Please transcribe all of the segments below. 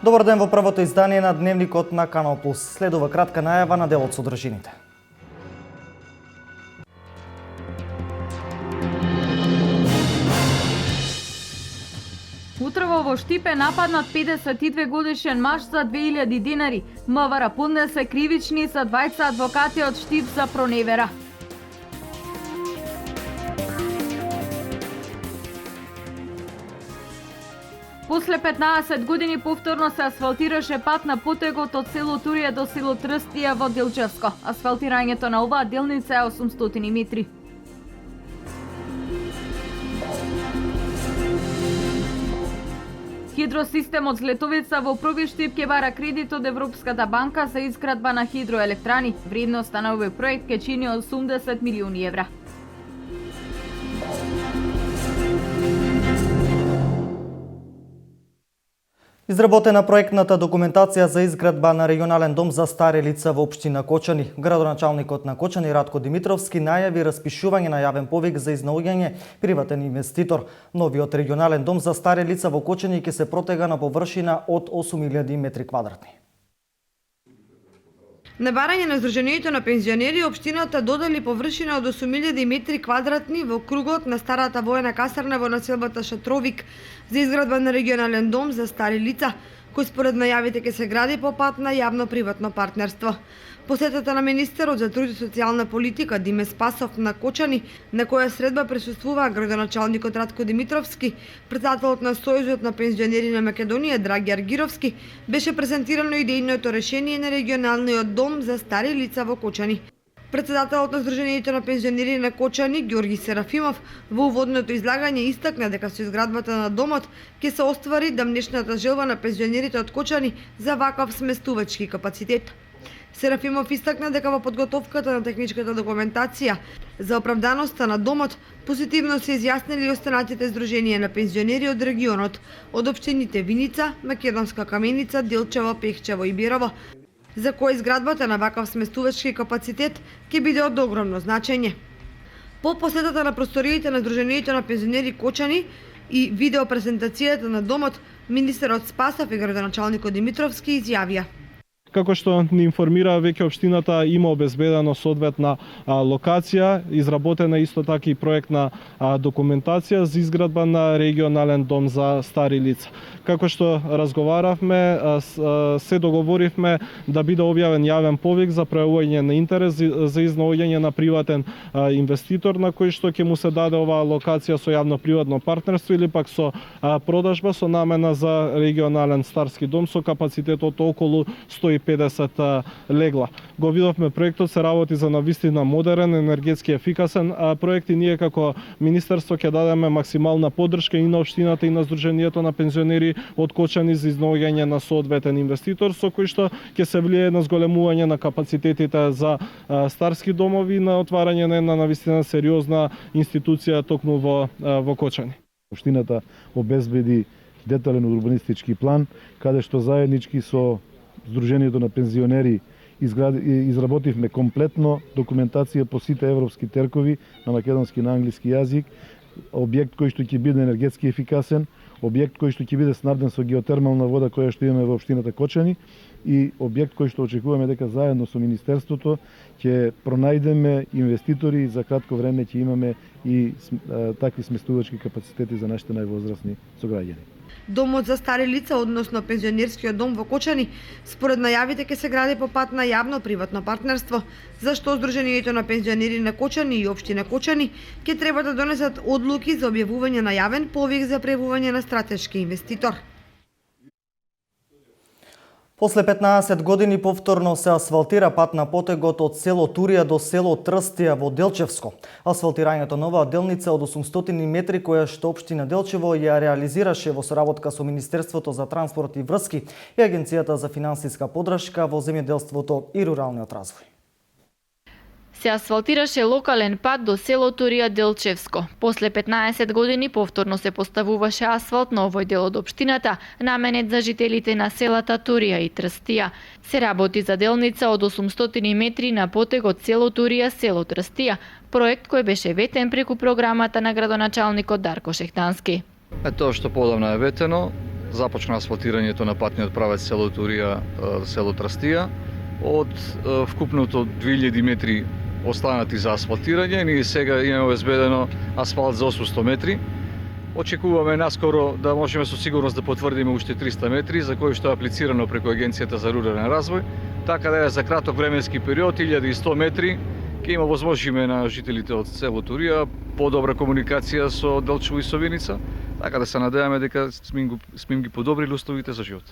Добар ден во првото издание на Дневникот на Канал Плюс. Следува кратка најава на дел од содржините. Утрово во Штипе нападнат 52 годишен маж за 2000 динари. МВР поднесе кривични за двајца адвокати од Штип за проневера. После 15 години повторно се асфалтираше пат на потегот од село Турија до село Трстија во Делчевско. Асфалтирањето на оваа делница е 800 метри. Хидросистемот Злетовица во Проби Штип ќе бара кредит од Европската банка за изградба на хидроелектрани. Вредноста на овој проект ќе чини 80 милиони евра. Изработена проектната документација за изградба на регионален дом за стари лица во општина Кочани. Градоначалникот на Кочани Радко Димитровски најави распишување на јавен повик за изнаоѓање приватен инвеститор. Новиот регионален дом за стари лица во Кочани ќе се протега на површина од 8000 метри квадратни. На барање на Сдруженијето на пензионери, општината додели површина од 8000 метри квадратни во кругот на старата воена касарна во населбата Шатровик за изградба на регионален дом за стари лица, кој според најавите ќе се гради по пат на јавно-приватно партнерство. Посетата на министерот за труд и социјална политика Диме Спасов на Кочани, на која средба присуствува градоначалникот Радко Димитровски, председателот на Сојузот на пензионери на Македонија Драги Аргировски, беше презентирано идејното решение на регионалниот дом за стари лица во Кочани. Председателот на Сдруженијето на пензионери на Кочани Ѓорги Серафимов во уводното излагање истакна дека со изградбата на домот ќе се оствари дамнешната желба на пензионерите од Кочани за ваков сместувачки капацитет. Серафимов истакна дека во подготовката на техничката документација за оправданоста на домот позитивно се изјаснили останатите здруженија на пензионери од регионот, од општините Виница, Македонска Каменица, Делчево, Пехчево и Бирово, за кој изградбата на ваков сместувачки капацитет ќе биде од огромно значење. По посетата на просториите на Сдруженијето на пензионери Кочани и видеопрезентацијата на домот, министерот Спасов и градоначалникот Димитровски изјавија: Како што ни информира, веќе општината има обезбедено соодветна локација, изработена исто така и проектна документација за изградба на регионален дом за стари лица. Како што разговаравме, се договоривме да биде објавен јавен повик за пројавување на интерес за изнаоѓање на приватен инвеститор на кој што ќе му се даде оваа локација со јавно-приватно партнерство или пак со продажба со намена за регионален старски дом со капацитет од околу 150 легла. Го видовме проектот, се работи за навистина модерен, енергетски ефикасен проект и ние како министерство ќе дадеме максимална поддршка и на општината и на Сдруженијето на пензионери од Кочани за изнаоѓање на соодветен инвеститор со кој што ќе се влијае на зголемување на капацитетите за старски домови, на отварање на една навистина сериозна институција токму во Кочани. Општината обезбеди детален урбанистички план каде што заеднички со Сдруженијето на пензионери изработивме комплетно документација по сите европски теркови на македонски и на англиски јазик, објект кој што ќе биде енергетски ефикасен, објект кој што ќе биде снабден со геотермална вода која што имаме во општината Кочани и објект кој што очекуваме дека заедно со министерството ќе пронајдеме инвеститори и за кратко време ќе имаме и такви сместувачки капацитети за нашите највозрасни сограѓани. Домот за стари лица, односно пензионерскиот дом во Кочани, според најавите ќе се гради по пат на јавно-приватно партнерство, зашто Сдруженијето на пензионери на Кочани и општина Кочани ќе треба да донесат одлуки за објавување на јавен повик за пријавување на стратешки инвеститор. После 15 години повторно се асфалтира пат на потегот од село Турија до село Трстија во Делчевско. Асфалтирањето на оваа делница од 800 метри која што општина Делчево ја реализираше во соработка со Министерството за транспорт и врски и Агенцијата за финансиска поддршка во земјоделството и руралниот развој. Се асфалтираше локален пат до село Турија Делчевско. После 15 години повторно се поставуваше асфалт на овој дел од општината, наменет за жителите на селата Турија и Трстија. Се работи за делница од 800 метри на потег од село Турија село Трстија, проект кој беше ветен преку програмата на градоначалникот Дарко Шехтански. Тоа што подавна е ветено, започна асфалтирањето на патниот правец село Турија, село Трстија. Од вкупното 2000 метри останати за асфалтирање, ние сега имаме обезбедено асфалт за 800 метри. Очекуваме наскоро да можеме со сигурност да потврдиме уште 300 метри, за кои што е аплицирано преку Агенцијата за рурален развој, така да за краток временски период, 1100 метри, ќе има возможиме на жителите од село Турија подобра комуникација со Делчево и со Виница, така да се надеваме дека сме ги подобрили условите за живот.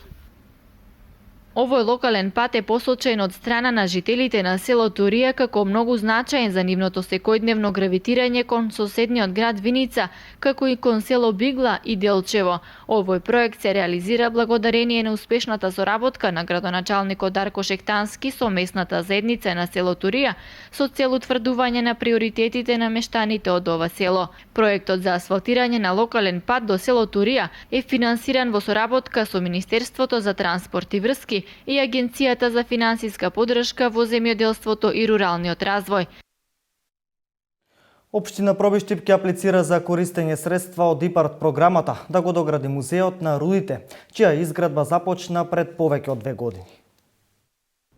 Овој локален пат е посочен од страна на жителите на село Турија како многу значаен за нивното секојдневно гравитирање кон соседниот град Виница, како и кон село Бигла и Делчево. Овој проект се реализира благодарение на успешната соработка на градоначалникот Дарко Шектански со местната заедница на село Турија, со цел утврдување на приоритетите на мештаните од ова село. Проектот за асфалтирање на локален пат до село Турија е финансиран во соработка со Министерството за транспорт и врски и Агенцијата за финансиска поддршка во земјоделството и руралниот развој. Општина Пробиштип ќе аплицира за користење средства од ИПАРД програмата да го догради музеот на рудите, чија изградба започна пред повеќе од 2 години.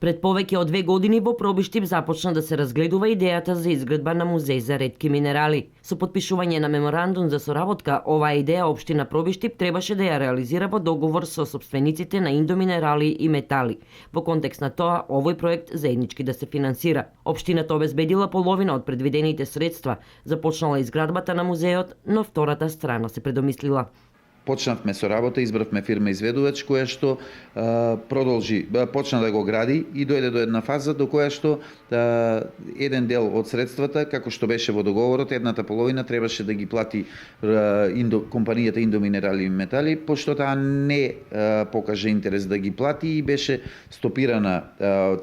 Пред повеќе од 2 години во Пробиштип започна да се разгледува идејата за изградба на музеј за ретки минерали. Со подпишување на меморандум за соработка, оваа идеја општина Пробиштип требаше да ја реализира во договор со сопствениците на индоминерали и метали. Во контекст на тоа, овој проект заеднички да се финансира. Општината обезбедила половина од предвидените средства, започнала изградбата на музеот, но втората страна се предомислила. Почнавме со работа, избравме фирма изведувач која што почна да го гради и дојде до една фаза до која што еден дел од средствата, како што беше во договорот, едната половина требаше да ги плати компанијата Индоминерали и метали, пошто таа не покаже интерес да ги плати и беше стопирана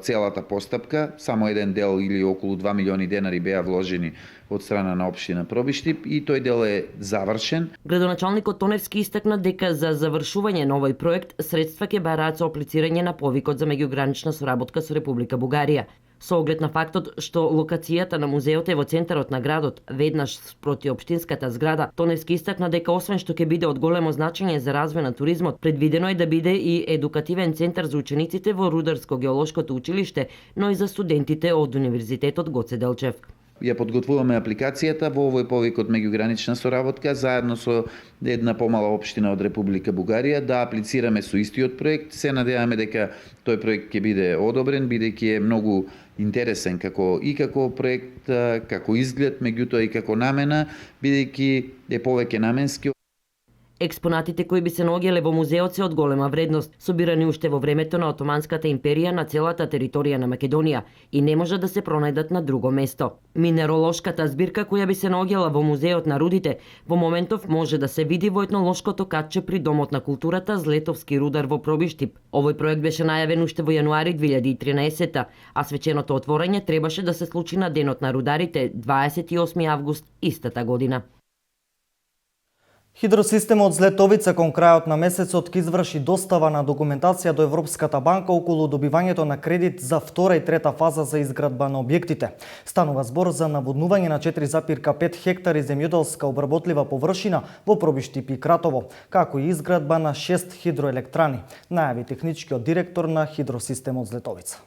целата постапка, само еден дел или околу 2 милиони денари беа вложени од страна на општина Пробиштип и тој дел е завршен. Градоначалникот Тоневски истакна дека за завршување на овој проект средства ќе бараат со аплицирање на повикот за меѓугранична соработка со Република Бугарија. Со оглед на фактот што локацијата на музеот е во центарот на градот, веднаш спроти општинската зграда, Тоневски истакна дека освен што ќе биде од големо значење за развој на туризмот, предвидено е да биде и едукативен центар за учениците во Рударско-геолошкото училиште, но и за студентите од Универзитетот Гоце Делчев. Ја подготвуваме апликацијата во овој повик од меѓугранична соработка заедно со една помала општина од Република Бугарија да аплицираме со истиот проект. Се надеваме дека тој проект ќе биде одобрен, бидејќи е многу интересен како проект, како изглед, меѓутоа и како намена, бидејќи е повеќе наменски. Експонатите кои би се наоѓале во музеот се од голема вредност, собирани уште во времето на Отоманската империја на целата територија на Македонија и не може да се пронајдат на друго место. Минеролошката збирка која би се наоѓала во музеот на рудите во моментов може да се види во етнолошкото катче при Домот на културата Злетовски рудар во Пробиштип. Овој проект беше најавен уште во јануари 2013, а свеченото отворање требаше да се случи на денот на рударите 28 август истата година. Хидросистемот Злетовица кон крајот на месецот ќе изврши достава на документација до Европската банка околу добивањето на кредит за втора и трета фаза за изградба на објектите. Станува збор за наводнување на 4,5 хектари земјоделска обработлива површина во Пробиштип и Кратово, како и изградба на 6 хидроелектрани, најави техничкиот директор на Хидросистемот Злетовица.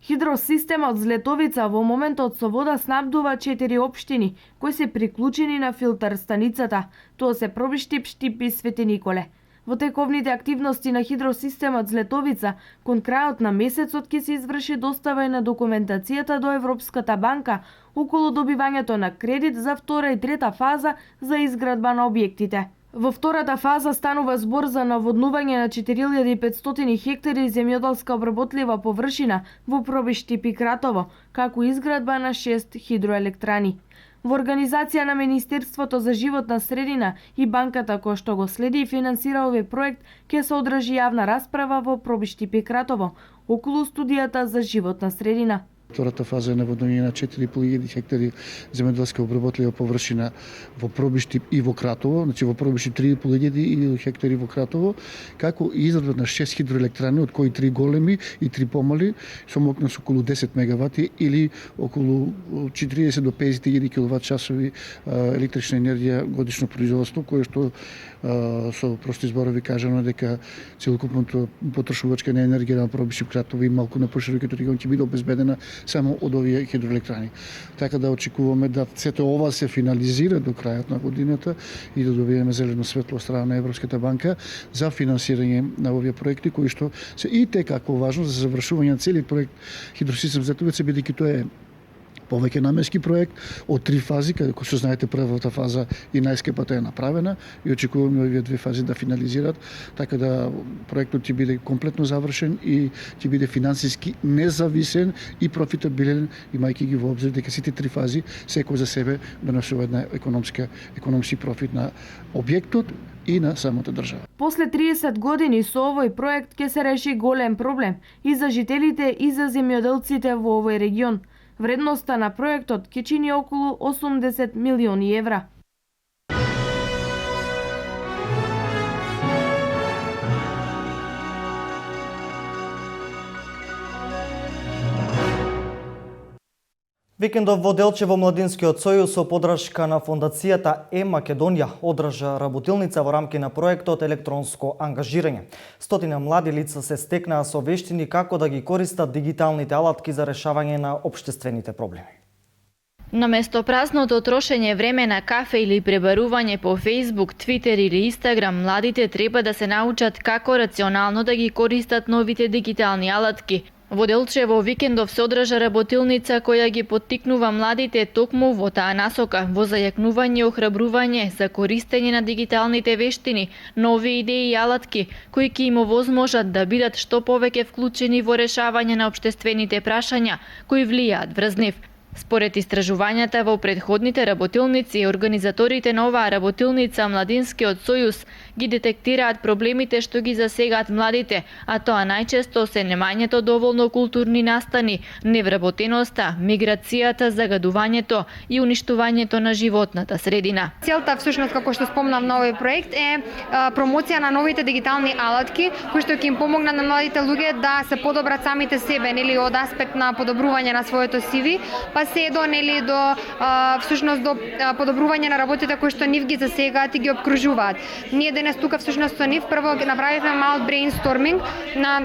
Хидросистемот Злетовица во моментот со вода снабдува 4 општини кои се приклучени на филтер станицата. Тоа се Пробиштип, Штип и Свети Николе. Во тековните активности на Хидросистемот Злетовица, кон крајот на месецот ќе се изврши достава и на документацијата до Европската банка околу добивањето на кредит за втора и трета фаза за изградба на објектите. Во втората фаза станува збор за наводнување на 4500 хектари земјоделска обработлива површина во Пробиштип и Кратово, како изградба на 6 хидроелектрани. Во организација на Министерството за животна средина и банката која што го следи и финансира овој проект, ќе се одржи јавна расправа во Пробиштип и Кратово околу студијата за животна средина. Втората фаза е наводнување на 4.500 хектари земјоделска обработлива површина во Пробишти и во Кратово, значи во Пробишти 3.500 хектари во Кратово, како и израда на 6 хидроелектрани, од кои 3 големи и 3 помали, со мокност околу 10 мегавати или околу 40 до 50.000 киловат часови електрична енергија годишно производство, кое што со прости зборови кажано дека целокупното потрошувачка на енергија на Пробишти, Кратово и малку на проширокиот регион ќе биде обезбедена само од овие хидроелектрани. Така да очекуваме да сето ова се финализира до крајот на годината и да добиеме зелено светло од страна на Европската банка за финансирање на овие проекти кои што се и како важно за завршување на целиот проект Хидросистем Златовица, бидејќи тоа е повеќе наменски проект од 3 фази, како што знаете првата фаза и најскапата е направена и очекуваме овие 2 фази да финализираат, така да проектот ќе биде комплетно завршен и ќе биде финансиски независен и профитабилен, имајќи ги во обзир дека сите 3 фази секој за себе донесува една економски профит на објектот и на самата држава. После 30 години со овој проект ќе се реши голем проблем и за жителите и за земјоделците во овој регион. Вредноста на проектот ќе чини околу 80 милиони евра. Викендов во Делчево Младинскиот сојуз со подршка на фондацијата Македонија одржа работилница во рамки на проектот електронско ангажирање. Стотина млади лица се стекнаа со вештини како да ги користат дигиталните алатки за решавање на општествените проблеми. Наместо празното трошење време на кафе или пребарување по Facebook, Twitter или Instagram, младите треба да се научат како рационално да ги користат новите дигитални алатки. Во Делчево викендов се одржа работилница која ги поттикнува младите токму во таа насока, во зајакнување и охрабрување за користење на дигиталните вештини, нови идеи и алатки, кои ќе им овозможат да бидат што повеќе вклучени во решавање на општествените прашања кои влијаат врз нив. Според истражувањата во предходните работилници, организаторите на оваа работилница Младинскиот сојуз ги детектираат проблемите што ги засегаат младите, а тоа најчесто се немањето доволно културни настани, невработеноста, миграцијата, загадувањето и уништувањето на животната средина. Целта всушност како што спомнав на овој проект е промоција на новите дигитални алатки кои што ќе им помогнат на младите луѓе да се подобрат самите себе, нели од аспект на подобрување на своето CV, па се до нели до всушност до подобрување на работите кои што нив ги засегаат и ги обкружуваат. Ние денес тука всушност со нив прво направивме мал брейнсторминг на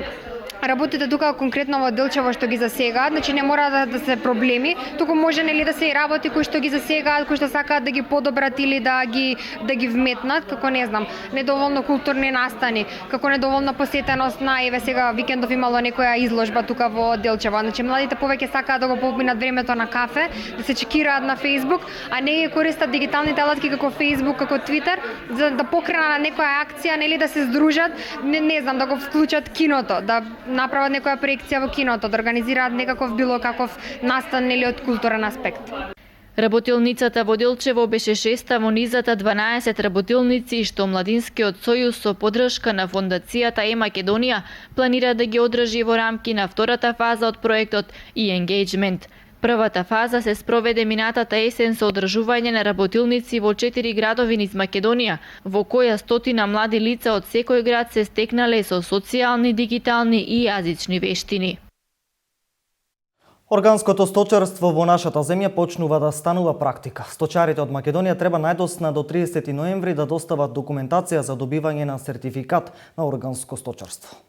работите тука конкретно во Делчево што ги засегаат, значи не мора да се проблеми, туку може нели да се и работи кои што ги засегаат, кои што сакаат да ги подобрат или да ги вметнат, како не знам, недоволно културни настани, како недоволна посетеност на еве сега викендов имало некоја изложба тука во Делчево. Значи младите повеќе сакаат да го поминат времето на кафе, да се чекираат на Facebook, а не ги користат дигиталните алатки како Facebook, како Twitter, за да покренат некоја акција, нели да се здружат, не знам, да го вклучат киното, да направат некоја проекција во киното, да организираат некаков било каков настан или од културен аспект. Работилницата во Делчево беше 6-та во низата 12 работилници што Младинскиот сојуз со подршка на фондацијата Македонија планира да ги одржи во рамки на втората фаза од проектот e-engagement. Првата фаза се спроведе минатата есен со одржување на работилници во 4 градови низ Македонија, во која стотина млади лица од секој град се стекнале со социјални, дигитални и јазични вештини. Органското сточарство во нашата земја почнува да станува практика. Сточарите од Македонија треба најдосна до 30 ноември да достават документација за добивање на сертификат на органско сточарство.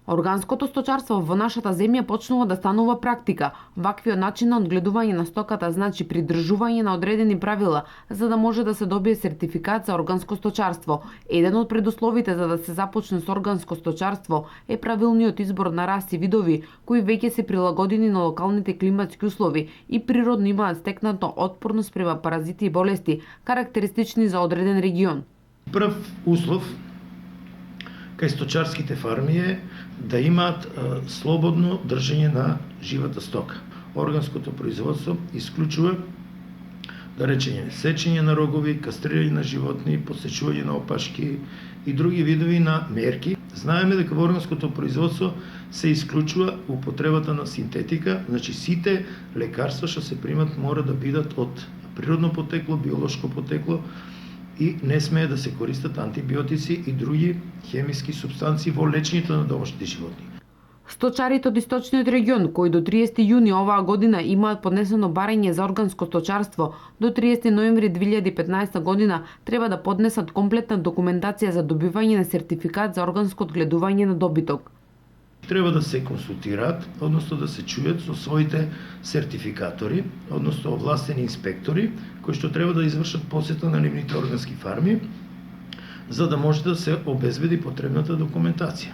Органското сточарство во нашата земја почнува да станува практика. Ваквиот начин на одгледување на стоката значи придржување на одредени правила за да може да се добие сертификат за органско сточарство. Еден од предусловите за да се започне со органско сточарство е правилниот избор на раси видови кои веќе се прилагодени на локалните климатски услови и природно имаат стекнато отпорност према паразити и болести, карактеристични за одреден регион. Прв услов кај сточарските фарми е да имаат слободно држење на живата стока. Органското производство исклучува да речење сечење на рогови, кастрирање на животни, посечување на опашки и други видови на мерки. Знаеме дека во органското производство се исклучува употребата на синтетика, значи сите лекарства што се примат мора да бидат од природно потекло, биолошко потекло и не смее да се користат антибиотици и други хемиски супстанции во лечењето на домашните животни. Сточарите од источниот регион, кои до 30 јуни оваа година имаат поднесено барање за органско сточарство, до 30 ноември 2015 година треба да поднесат комплетна документација за добивање на сертификат за органско одгледување на добиток. Треба да се консултираат, односно да се чујат со своите сертификатори, односно овластени инспектори, кои што треба да извршат посета на нивните органски фарми, за да може да се обезбеди потребната документација.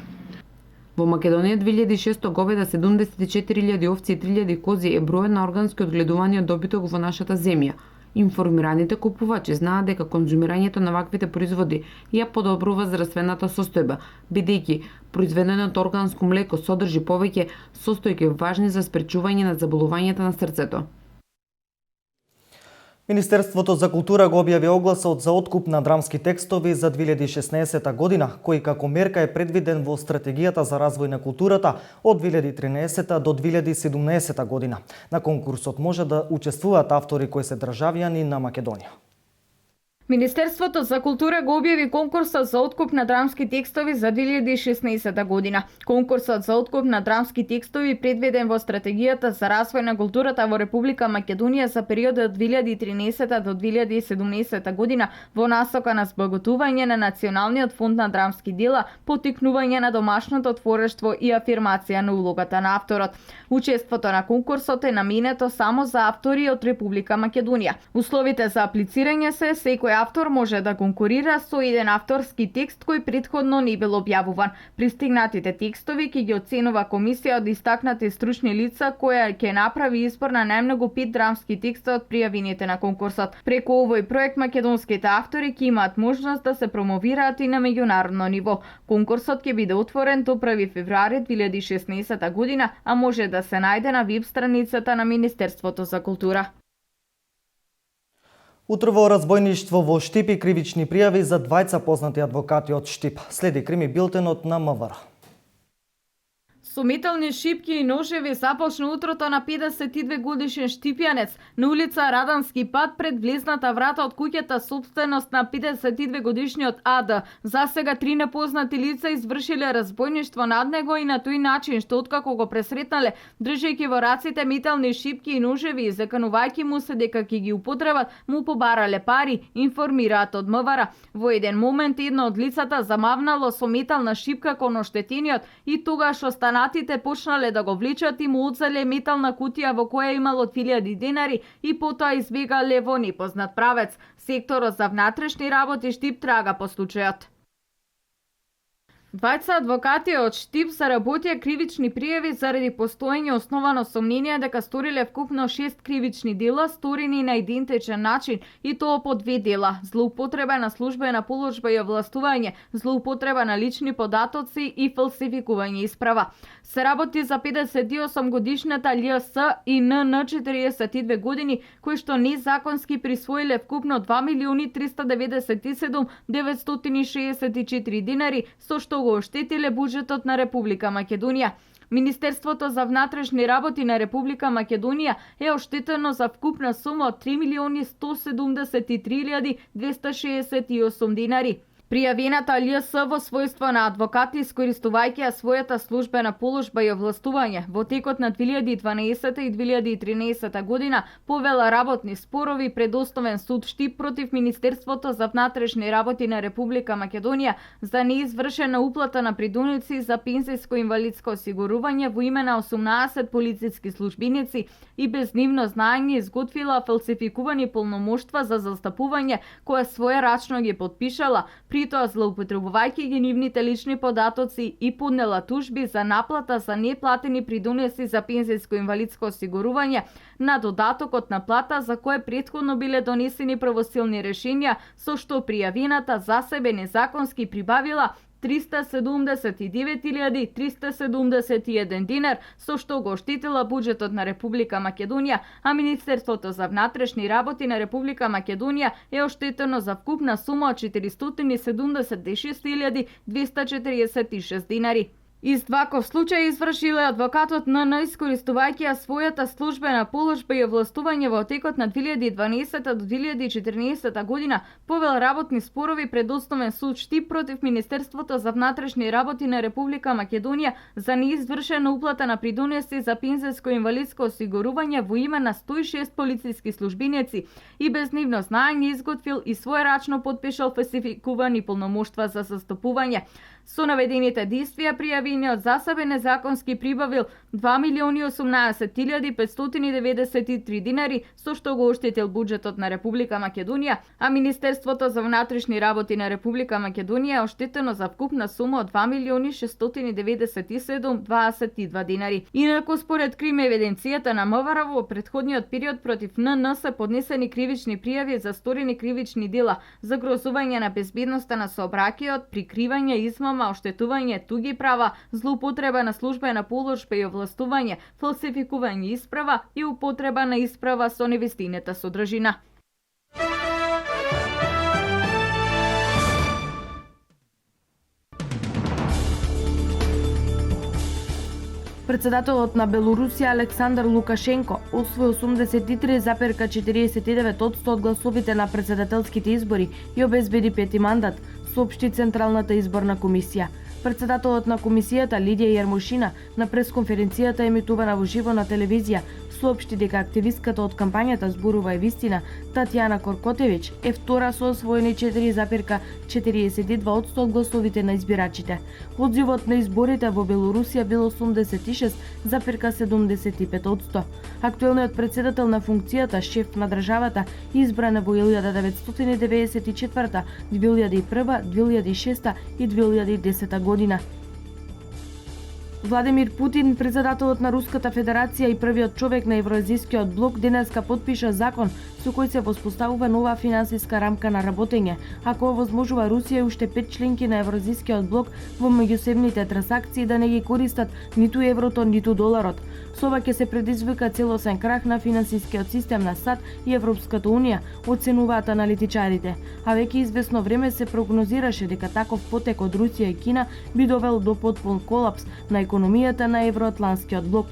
Во Македонија 2600 говеда, 74.000 овци и 3.000 кози е бројот на органски одгледуваниот добиток во нашата земја. Информираните купувачи знаат дека конзумирањето на ваквите производи ја подобрува здравствената состојба, бидејќи произведеното органско млеко содржи повеќе состојки важни за спречување на заболувањата на срцето. Министерството за култура го објави огласот за откуп на драмски текстови за 2016 година, кој како мерка е предвиден во Стратегијата за развој на културата од 2013 до 2017 година. На конкурсот може да учествуваат автори кои се државјани на Македонија. Министерството за култура го објави конкурсот за откуп на драмски текстови за 2016 година. Конкурсот за откуп на драмски текстови предвиден во Стратегијата за развој на културата во Република Македонија за периодот 2013 до 2017 година во насока на збогатување на Националниот фонд на драмски дела, поттикнување на домашното творештво и афирмација на улогата на авторот. Учеството на конкурсот е наменето само за автори од Република Македонија. Условите за аплицирање се секој автор може да конкурира со еден авторски текст кој претходно не бил објавуван. Пристигнатите текстови ќе ги оценува комисија од истакнати стручни лица која ќе направи избор на најмногу 5 драмски текста од пријавените на конкурсот. Преку овој проект македонските автори ќе имаат можност да се промовираат и на меѓународно ниво. Конкурсот ќе биде отворен до 1 февруари 2016 година, а може да се најде на веб страницата на Министерството за култура. Утрово разбојништво во Штип и кривични пријави за двајца познати адвокати од Штип. Следи крими билтенот на МВР. Со метални шипки и ножеви започна утрото на 52 годишен штипјанец на улица Радански пат пред влезната врата од куќата сопственост на 52 годишниот АД. За сега 3 непознати лица извршиле разбојништво над него и на тој начин што откако го пресретнале, држејќи во раците метални шипки и ножеви и заканувајќи му се дека ќе ги употребат, му побарале пари, информираат од МВР. Во еден момент едно од лицата замавнало со метална шипка кон оштетениот и тогаш останатите почнале да го влечат и му одзеле метална кутија во која имало 1000 денари и потоа избегале во непознат правец. Секторот за внатрешни работи Штип трага по случајот. Двајца адвокати од Штип заработија кривични пријави заради постоење основано сомнение дека сториле вкупно 6 кривични дела сторени на идентичен начин и тоа по 2 дела: злоупотреба на службена положба и овластување, злоупотреба на лични податоци и фалсификување исправа. Се работи за 58 годишната ЛС и НН 42 години кои што незаконски присвоиле вкупно 2.397.964 денари со што го оштетиле буџетот на Република Македонија. Министерството за внатрешни работи на Република Македонија е оштетено за вкупна сума од 3.173.268 денари. Пријавената ЛС во својство на адвокат искористувајќи својата службена положба и овластување во текот на 2012 и 2013 година повела работни спорови пред Основен суд Штип против Министерството за внатрешни работи на Република Македонија за неизвршена уплата на придоници за пензијско-инвалидско осигурување во име на 18 полициски службеници и без нивно знаење изготвила фалсификувани полномоштва за застапување која своерачно ги подпишала, притоа злоупотребувајќи ги нивните лични податоци и поднела тужби за наплата за неплатени придонеси за пензијско-инвалидско осигурување на додатокот на плата за кое претходно биле донесени правосилни решенија, со што пријавената за себе незаконски прибавила 379.371 динар, со што го оштетила буџетот на Република Македонија, а Министерството за внатрешни работи на Република Македонија е оштетено за вкупна сума од 476.246 динари. Ваков случај извршил адвокатот НН искористувајќи својата службена положба и овластување во текот на 2012 до 2014 година повел работни спорови пред Основен суд Штип против Министерството за внатрешни работи на Република Македонија за неизвршена уплата на придонеси за пензионско инвалидско осигурување во име на 106 полициски службеници и без нивно знаење изготвил и своерачно подпишал фалсификувани полномоштва за застапување. Со наведените действија пријавениот за себе незаконски прибавил 2.018.593 динари, со што го оштетил буџетот на Република Македонија, а Министерството за внатрешни работи на Република Македонија е оштетено за вкупна сума од 2.697.22 динари. Инаку, според крим евиденцијата на МВР во претходниот период против НН се поднесени кривични пријави за сторени кривични дела, загрозување на безбедноста на сообраќајот, прикривање, измама, оштетување туги права, злоупотреба на службена положба и овластување, фалсификување исправа и употреба на исправа со невистината содржина. Председателот на Белорусија Александар Лукашенко освои 83,49% од гласовите на председателските избори и обезбеди пети мандат, соопшти Централната изборна комисија. Председателот на комисијата Лидија Јермошина на пресконференцијата емитувана во живо на телевизија соопшти дека активистката од кампањата Зборува е вистина, Татјана Коркотевич, е втора со освоени 4,42% од гласовите на избирачите. Одзивот на изборите во Белорусија бил 86,75%. Актуелниот председател на функцијата, шеф на државата, избран во 1994, 2001, 2006 и 2010 година. Владимир Путин, председателот на Руската Федерација и првиот човек на Евроазискиот блок, денеска подпиша закон со кој се воспоставува нова финансиска рамка на работење, а кој овозможува Русија и уште 5 членки на Евроазискиот блок во меѓусебните трансакции да не ги користат ниту еврото, ниту доларот. Со ова ќе се предизвика целосен крах на финансискиот систем на САД и Европската унија, оценуваат аналитичарите. А веќе известно време се прогнозираше дека таков потек од Русија и Кина би довел до потпун колапс на економијата на Евроатланскиот блок.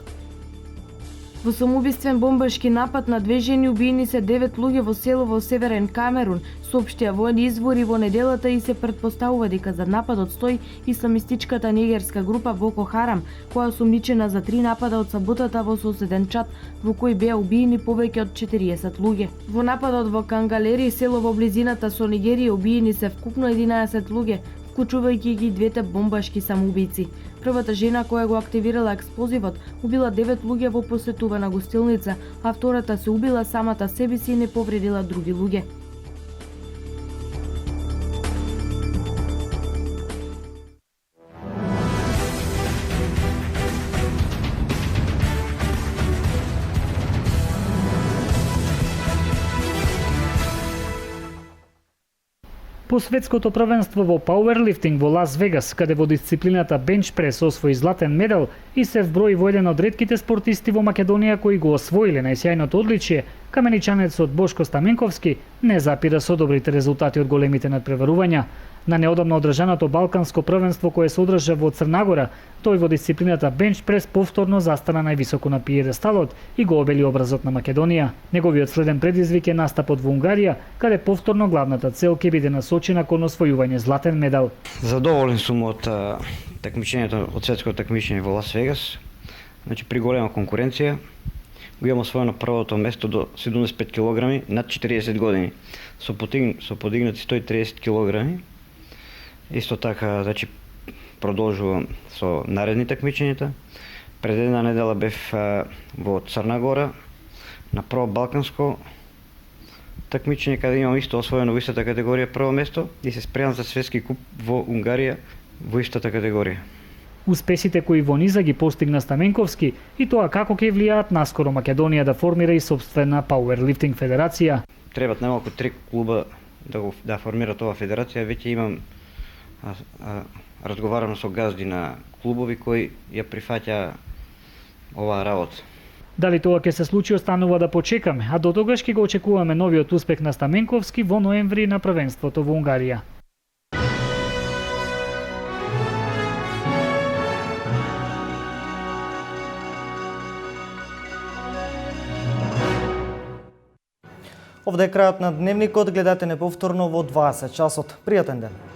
Во самоубиствен бомбашки напад на две жени убиени се 9 луѓе во село во Северен Камерун, соопштија воени извори во неделата и се претпоставува дека за нападот стои исламистичката нигерска група Боко Харам, која осумничена за 3 напада од саботата во соседен Чад, во кој беа убиени повеќе од 40 луѓе. Во нападот во Кангалери, село во близината со Нигерија, убиени се вкупно 11 луѓе, вклучувајќи ги двете бомбашки самоубици. Првата жена која го активирала експлозивот убила 9 луѓе во посетувана гостилница, а втората се убила самата себе си и не повредила други луѓе. По светското првенство во пауерлифтинг во Лас Вегас, каде во дисциплината бенч прес освои златен медал и се вброи во еден од ретките спортисти во Македонија кои го освоиле најсјајното одличие, каменичанецот Бошко Стаменковски не запира со добрите резултати од големите надпреварувања. На неодамно одржаното балканско првенство кое се одржа во Црнагора, тој во дисциплината бенч прес повторно застана највисоко на пиедесталот и го обели образот на Македонија. Неговиот следен предизвик е настапот во Унгарија, каде повторно главната цел ќе биде насочена кон освојување златен медал. Задоволен сум од такмичењето, од светското такмичење во Лас Вегас. Значи при голема конкуренција го имам освоено првото место до 75 кг над 40 години. Со подигнати 130 кг. Исто така, значи, продолжувам со наредни такмичењата. Пред една недела бев во Црна Гора на прво балканско такмичење, каде имам исто освоено во истата категорија прво место и се спремам за светски куп во Унгарија во истата категорија. Успесите кои во низа ги постигна Стаменковски и тоа како ќе влијаат наскоро Македонија да формира и сопствена пауерлифтинг федерација. Требат најмалку 3 клуба да формираат оваа федерација, веќе имам разговарам со газди на клубови кои ја прифаќа оваа работа. Дали тоа ќе се случи останува да почекаме, а до тогаш ќе го очекуваме новиот успех на Стаменковски во ноември на првенството во Унгарија. Овде е крајот на дневникот, гледате неповторно во 20 часот. Пријатен ден!